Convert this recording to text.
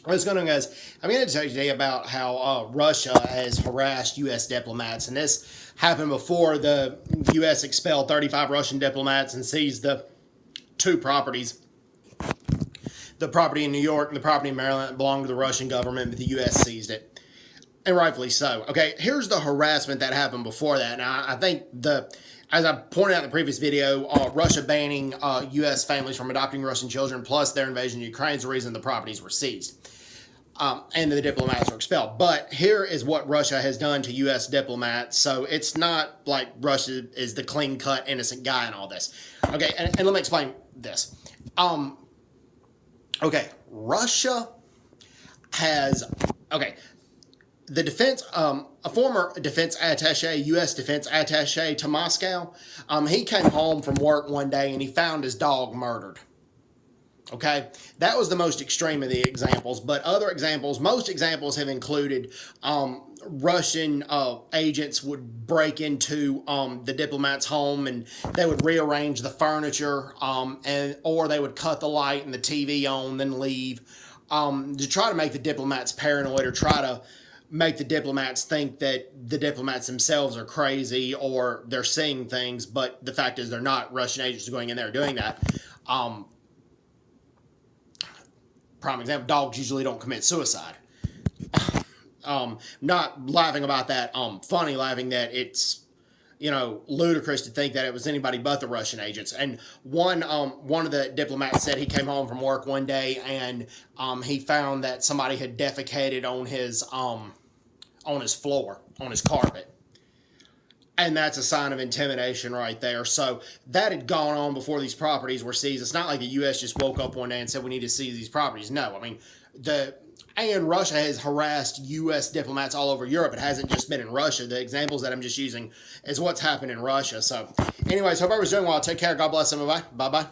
What's going on, guys? I'm going to tell you today about how Russia has harassed U.S. diplomats, and this happened before the U.S. expelled 35 Russian diplomats and seized the two properties. The property in New York and the property in Maryland that belonged to the Russian government, but the U.S. seized it, and rightfully so. Okay, here's the harassment that happened before that. Now, I think as I pointed out in the previous video, Russia banning U.S. families from adopting Russian children, plus their invasion of Ukraine, is the reason the properties were seized. And the diplomats were expelled. But here is what Russia has done to U.S. diplomats. So it's not like Russia is the clean-cut, innocent guy in all this. Okay, and let me explain this. Okay, Russia has... Okay, the defense... a former defense attaché, U.S. defense attaché to Moscow, he came home from work one day and he found his dog murdered. Okay, that was the most extreme of the examples, but most examples have included Russian agents would break into the diplomat's home and they would rearrange the furniture, or they would cut the light and the TV on, then leave, to try to make the diplomats paranoid or try to make the diplomats think that the diplomats themselves are crazy or they're seeing things, but the fact is they're not. Russian agents are going in there doing that. Prime example, dogs usually don't commit suicide. Not laughing about that, funny laughing that it's, ludicrous to think that it was anybody but the Russian agents. And one of the diplomats said he came home from work one day and he found that somebody had defecated on his floor, on his carpet. And that's a sign of intimidation right there. So that had gone on before these properties were seized. It's not like the U.S. just woke up one day and said we need to seize these properties. No, I mean, Russia has harassed U.S. diplomats all over Europe. It hasn't just been in Russia. The examples that I'm just using is what's happened in Russia. So anyways, hope everyone's doing well. Take care. God bless them. Bye-bye. Bye-bye.